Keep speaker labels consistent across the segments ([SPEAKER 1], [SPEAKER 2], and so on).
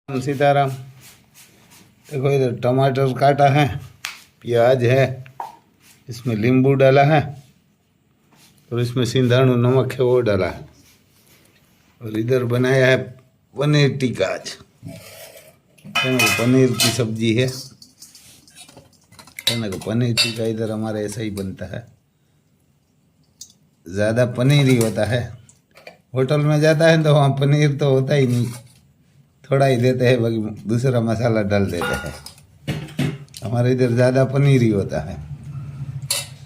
[SPEAKER 1] सीताराम। देखो इधर टमाटर काटा है, प्याज है, इसमें नींबू डाला है और इसमें सिंधाणु नमक है वो डाला है। और इधर बनाया है पनीर टिक्का। आज पनीर की सब्जी है ना। पनीर टिक्का इधर हमारे ऐसा ही बनता है, ज़्यादा पनीर ही होता है। होटल में जाता है तो वहाँ पनीर तो होता ही नहीं, थोड़ा ही देते हैं, बाकी दूसरा मसाला डाल देते हैं। हमारे इधर ज़्यादा पनीर ही होता है,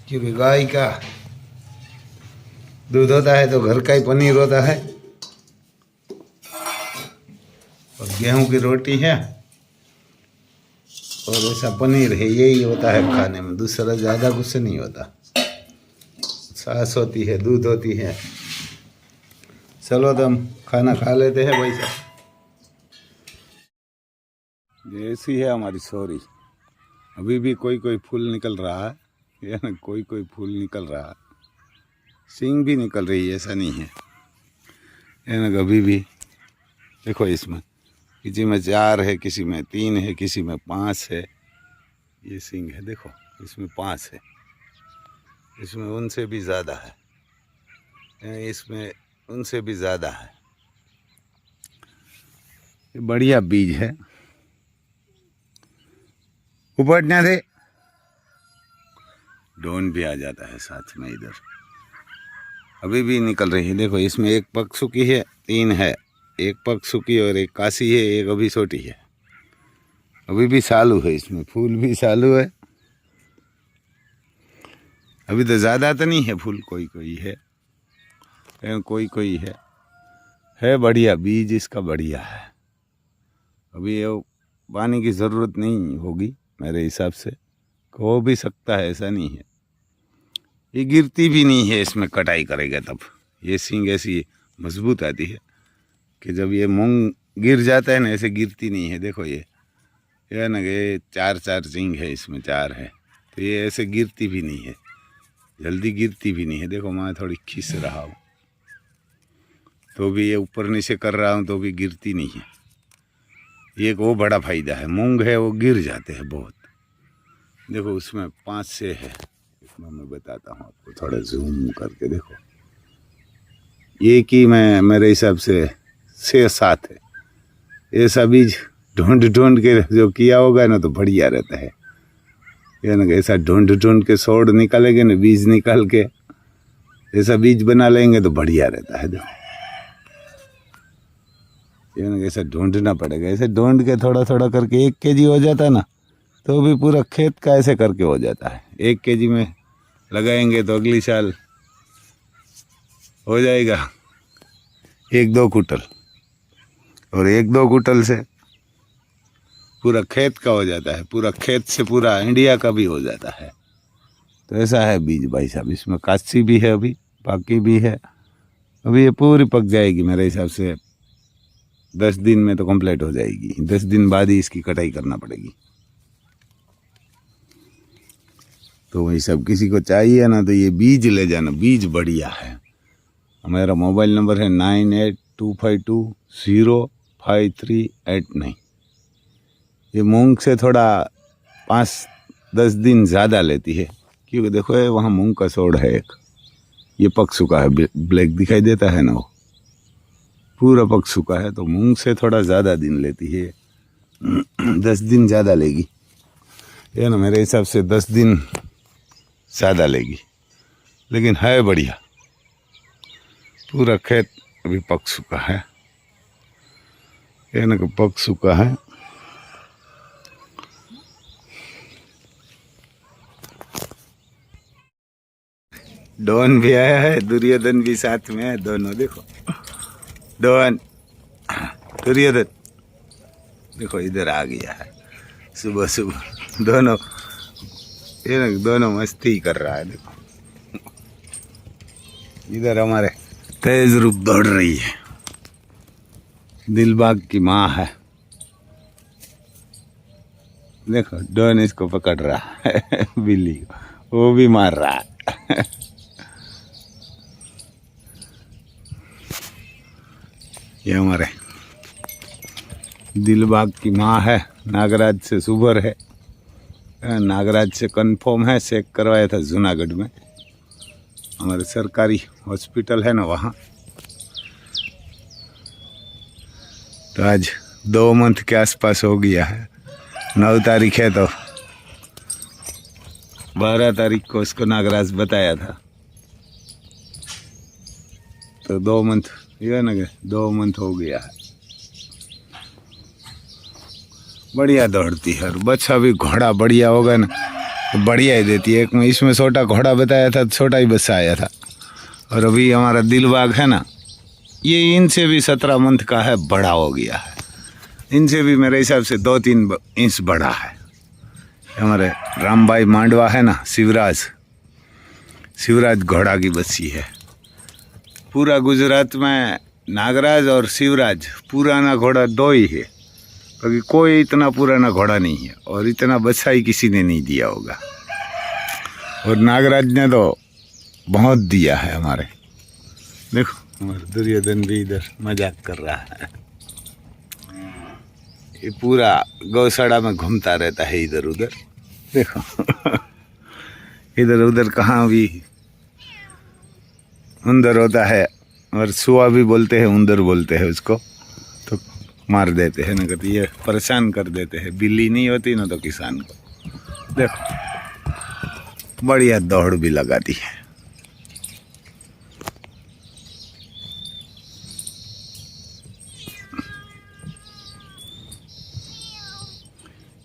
[SPEAKER 1] क्योंकि गाय का दूध होता है तो घर का ही पनीर होता है। और गेहूं की रोटी है और ऐसा पनीर है, यही होता है खाने में, दूसरा ज़्यादा कुछ नहीं होता। छाछ होती है, दूध होती है। चलो तो हम खाना खा लेते हैं भाई साहब। ऐसी है हमारी सोरी। अभी भी कोई कोई फूल निकल रहा है, या ना कोई कोई फूल निकल रहा है, सींग भी निकल रही है, ऐसा नहीं है। या ना अभी भी देखो, इसमें किसी में 4 है, किसी में 3 है, किसी में 5 है। ये सींग है, देखो इसमें 5 है, इसमें उनसे भी ज़्यादा है, इसमें उनसे भी ज़्यादा है। ये बढ़िया बीज है। उपटने से ड्रोन भी आ जाता है साथ में। इधर अभी भी निकल रही है, देखो इसमें एक पग सूखी है, 3 है, एक पग सूखी और एक कासी है, एक अभी छोटी है। अभी भी चालू है, इसमें फूल भी चालू है। अभी तो ज़्यादा तो नहीं है फूल, कोई कोई है, कोई कोई है बढ़िया। बीज इसका बढ़िया है। अभी ये पानी की ज़रूरत नहीं होगी मेरे हिसाब से, हो भी सकता है, ऐसा नहीं है। ये गिरती भी नहीं है, इसमें कटाई करेगा तब ये सींग ऐसी मजबूत आती है कि जब ये मूंग गिर जाता है ना, ऐसे गिरती नहीं है। देखो ये ना, ये 4 सींग है, इसमें 4 है, तो ये ऐसे गिरती भी नहीं है, जल्दी गिरती भी नहीं है। देखो मैं थोड़ी खींच रहा हूँ तो भी ये ऊपर नीचे कर रहा हूँ तो भी गिरती नहीं है। एक वो बड़ा फायदा है, मूंग है वो गिर जाते हैं बहुत। देखो उसमें 5 से है, इसमें मैं बताता हूँ आपको, थोड़ा जूम करके देखो। एक ही में मेरे हिसाब से 6-7 है। ऐसा बीज ढूंढ ढूंढ के जो किया होगा ना तो बढ़िया रहता है। यानी ऐसा ढूंढ ढूंढ के सोड़ निकालेंगे ना, बीज निकाल के ऐसा बीज बना लेंगे तो बढ़िया रहता है। देखो यानी ऐसा ढूंढना पड़ेगा, ऐसे ढूंढ के थोड़ा थोड़ा करके 1 kg हो जाता है ना, तो भी पूरा खेत का ऐसे करके हो जाता है। 1 kg में लगाएंगे तो अगली साल हो जाएगा 1-2 कुंटल, और 1-2 कुंटल से पूरा खेत का हो जाता है, पूरा खेत से पूरा इंडिया का भी हो जाता है। तो ऐसा है बीज भाई साहब। इसमें कासी भी है, अभी बाकी भी है। अभी ये पूरी पक जाएगी मेरे हिसाब से, 10 दिन में तो कंप्लीट हो जाएगी। 10 दिन बाद ही इसकी कटाई करना पड़ेगी। तो वही सब किसी को चाहिए ना तो ये बीज ले जाना, बीज बढ़िया है। हमारा मोबाइल नंबर है 9825205389। ये मूंग से थोड़ा 5-10 दिन ज़्यादा लेती है, क्योंकि देखो ये वहाँ मूंग का सोड़ है एक, ये पक चुका है, ब्लैक दिखाई देता है ना, वो पूरा पक चुका है। तो मूंग से थोड़ा ज़्यादा दिन लेती है, 10 दिन ज़्यादा लेगी। ये ना मेरे हिसाब से 10 दिन ज़्यादा लेगी, लेकिन है बढ़िया। पूरा खेत अभी पक चुका है, ये ना पक चुका है। डॉन भी आया है, दुर्योधन भी साथ में है, दोनों देखो, डॉन दुर्योधन देखो इधर आ गया है सुबह सुबह। दोनों ये ना, दोनों मस्ती कर रहा है। देखो इधर हमारे तेज रूप दौड़ रही है, दिलबाग की माँ है। देखो डॉन इसको पकड़ रहा है बिल्ली को, वो भी मार रहा है। ये हमारे दिलबाग की माँ है, नागराज से सुबर है, नागराज से कंफर्म है, चेक करवाया था जूनागढ़ में, हमारे सरकारी हॉस्पिटल है ना वहाँ। तो आज 2 मंथ के आसपास हो गया है, 9 तारीख है तो 12 तारीख को उसको नागराज बताया था, तो 2 मंथ ये ना, 2 मंथ हो गया है। बढ़िया दौड़ती है, और बच्चा भी घोड़ा बढ़िया होगा ना तो बढ़िया ही देती है। एक में इसमें छोटा घोड़ा बताया था, छोटा ही बच्चा आया था। और अभी हमारा दिलबाग है ना, ये इनसे भी 17 मंथ का है, बड़ा हो गया है, इनसे भी मेरे हिसाब से 2-3 इंच बड़ा है। हमारे राम भाई मांडवा है ना, शिवराज घोड़ा की बच्ची है। पूरा गुजरात में नागराज और शिवराज पुराना घोड़ा 2 ही है, क्योंकि कोई इतना पुराना घोड़ा नहीं है, और इतना बच्चा ही किसी ने नहीं दिया होगा। और नागराज ने तो बहुत दिया है हमारे। देखो हमारा दुर्योधन भी इधर मजाक कर रहा है, ये पूरा गौशाला में घूमता रहता है इधर उधर। देखो इधर उधर कहाँ भी उंदर होता है, और सुआ भी बोलते हैं, उंदर बोलते हैं उसको, तो मार देते हैं ना, कहते ये परेशान कर देते हैं। बिल्ली नहीं होती ना तो किसान को। देखो बढ़िया दौड़ भी लगाती है।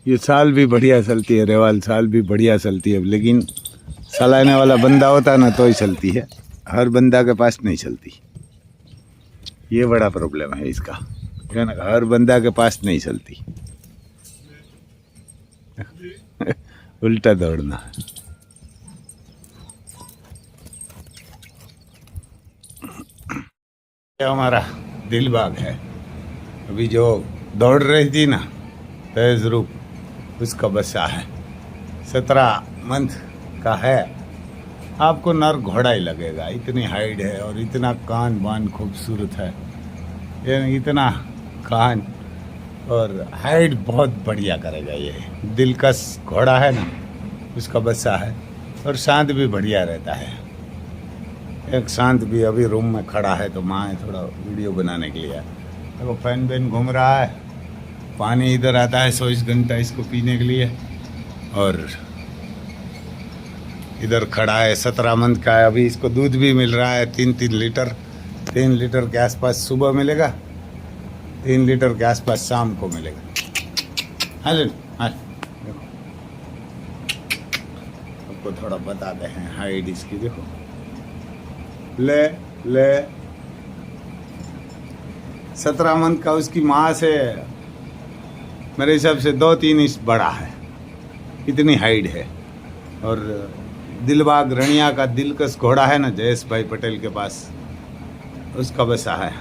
[SPEAKER 1] ये साल भी बढ़िया चलती है, रेवाल साल भी बढ़िया चलती है, लेकिन चलाने वाला बंदा होता है ना तो ही चलती है, हर बंदा के पास नहीं चलती। ये बड़ा प्रॉब्लम है इसका, क्या ना, हर बंदा के पास नहीं चलती। उल्टा दौड़ना। ये हमारा दिलबाग है, अभी जो दौड़ रही थी ना तेज रूप, उसका बच्चा है, 17 मंथ का है। आपको नर घोड़ा ही लगेगा, इतनी हाइट है और इतना कान बान खूबसूरत है, ये इतना कान और हाइट बहुत बढ़िया करेगा। ये दिलकश घोड़ा है ना, उसका बच्चा है, और शांत भी बढ़िया रहता है। एक शांत भी अभी रूम में खड़ा है, तो माँ है थोड़ा वीडियो बनाने के लिए। देखो फैन वैन घूम रहा है, पानी इधर आता है 24 घंटा इसको पीने के लिए, और इधर खड़ा है, 17 मंथ का है। अभी इसको दूध भी मिल रहा है 3 लीटर, 3 लीटर के आसपास सुबह मिलेगा, 3 लीटर के आसपास शाम को मिलेगा। हाँ हाँ, देखो आपको थोड़ा बताते हैं हाइट इसकी। देखो ले 17 मंथ का उसकी माँ से मेरे हिसाब से 2-3 इंच बड़ा है, इतनी हाइट है। और दिलबाग रनिया का दिलकश घोड़ा है ना, जयेश भाई पटेल के पास, उसका बच्चा है।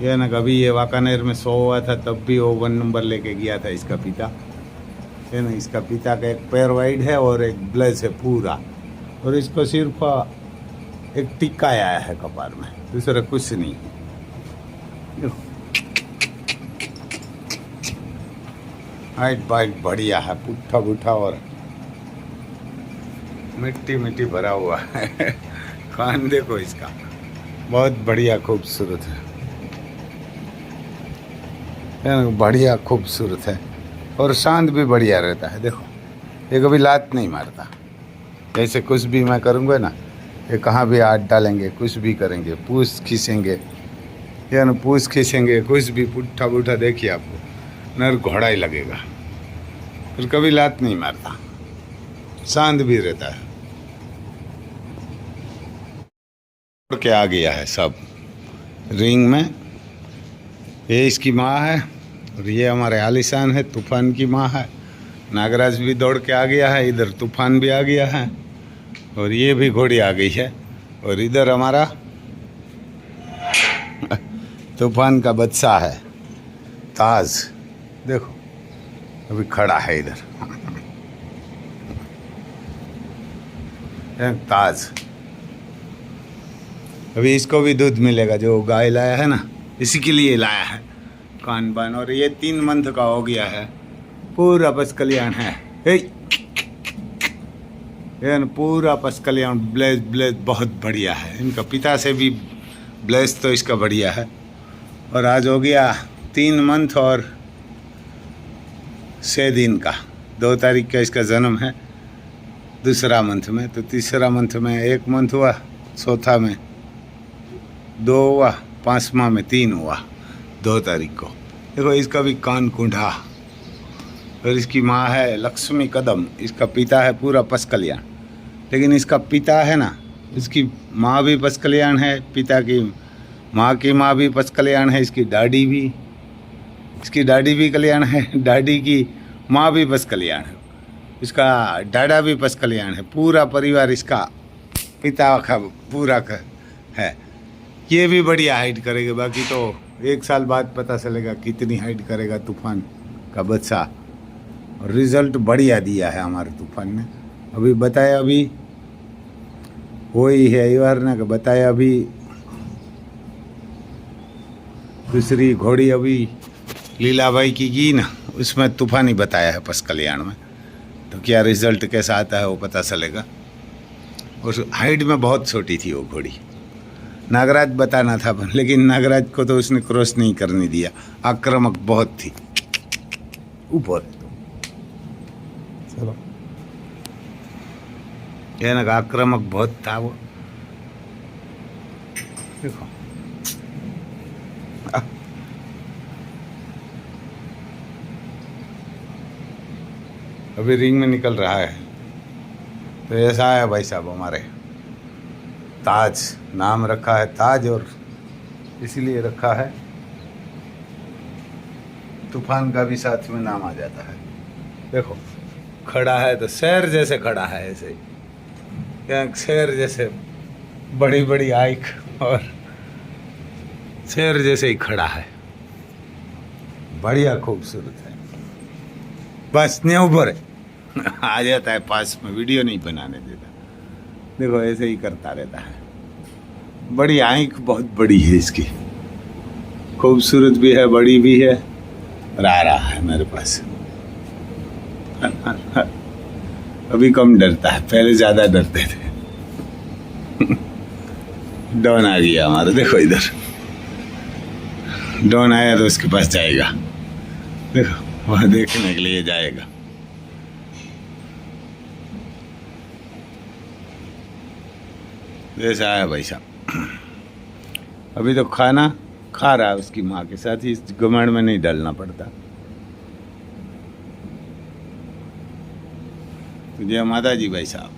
[SPEAKER 1] यह ना कभी ये वाकानेर में 100 हुआ था, तब भी वो 1 नंबर लेके गया था इसका पिता। है ना, इसका पिता का एक पैर वाइड है और एक ब्लेज है पूरा, और इसको सिर्फ एक टिक्का आया है कपार में, दूसरा कुछ नहीं है। देखो हाइट बाइट बढ़िया है, पुट्ठा बुट्ठा और मिट्टी भरा हुआ है। कान देखो इसका, बहुत बढ़िया खूबसूरत है ना, बढ़िया खूबसूरत है, और शांत भी बढ़िया रहता है। देखो ये कभी लात नहीं मारता, जैसे कुछ भी मैं करूँगा ना, ये कहाँ भी हाथ डालेंगे, कुछ भी करेंगे, पूछ खींचेंगे, या ना पूछ खींचेंगे, कुछ भी पुट्ठा बुट्ठा, देखिए आपको नर घोड़ा ही लगेगा, और कभी लात नहीं मारता, शांत भी रहता है। उड़ के आ गया है सब रिंग में। ये इसकी माँ है, और ये हमारे आलिशान है, तूफान की माँ है। नागराज भी दौड़ के आ गया है, इधर तूफान भी आ गया है, और ये भी घोड़ी आ गई है। और इधर हमारा तूफान का बच्चा है ताज, देखो अभी खड़ा है इधर। ताज अभी इसको भी दूध मिलेगा, जो गाय लाया है ना, इसी के लिए लाया है, कान बान, और ये 3 मंथ का हो गया है, पूरा पस कल्याण है। ये पूरा पस कल्याण ब्लेस ब्लेस बहुत बढ़िया है। इनका पिता से भी ब्लेस तो इसका बढ़िया है। और आज हो गया 3 मंथ और 6 दिन का। 2 तारीख का इसका जन्म है, दूसरा मंथ में। तो तीसरा मंथ में 1 मंथ हुआ, चौथा में 2 हुआ, 5वां में 3 हुआ 2 तारीख को। देखो इसका भी कान कुंढा। और इसकी माँ है लक्ष्मी कदम, इसका पिता है पूरा पस कल्याण। लेकिन इसका पिता है ना, इसकी माँ भी पस कल्याण है, पिता की माँ की माँ भी पस कल्याण है, इसकी दादी भी कल्याण है, दादी की माँ भी पस कल्याण है, इसका डाडा भी पस कल्याण है। पूरा परिवार इसका पिता का पूरा है। ये भी बढ़िया हाइट करेगा। बाकी तो 1 साल बाद पता चलेगा कितनी हाइट करेगा तूफान का बच्चा। और रिजल्ट बढ़िया दिया है हमारे तूफान ने। अभी बताया, अभी वही है यार ना, बताया अभी दूसरी घोड़ी अभी लीलाबाई की ना, उसमें तूफान ही बताया है पस कल्याण में। तो क्या रिजल्ट कैसा आता है वो पता चलेगा। उस हाइट में बहुत छोटी थी वो घोड़ी। नागराज बताना था, लेकिन नागराज को तो उसने क्रॉस नहीं करने दिया, आक्रामक बहुत थी ऊपर। चलो यह ना आक्रामक बहुत था वो। देखो अभी रिंग में निकल रहा है। तो ऐसा है भाई साहब, हमारे ताज नाम रखा है ताज, और इसीलिए रखा है तूफान का भी साथ में नाम आ जाता है। देखो खड़ा है तो शेर जैसे खड़ा है, ऐसे क्या शेर जैसे बड़ी बड़ी आँख और शेर जैसे ही खड़ा है, बढ़िया खूबसूरत है। बस नहीं ऊपर आ जाता है पास में, वीडियो नहीं बनाने देता। देखो ऐसे ही करता रहता है। बड़ी आँख बहुत बड़ी है इसकी, खूबसूरत भी है, बड़ी भी है, और आ रहा है मेरे पास। अभी कम डरता है, पहले ज्यादा डरते थे। डॉन आ गया हमारा, देखो इधर डॉन आया तो उसके पास जाएगा। देखो वहाँ देखने के लिए जाएगा। ऐसा है भाई साहब। अभी तो खाना खा रहा है उसकी माँ के साथ ही, इस घमंड में नहीं डालना पड़ता। तो जय माता जी भाई साहब।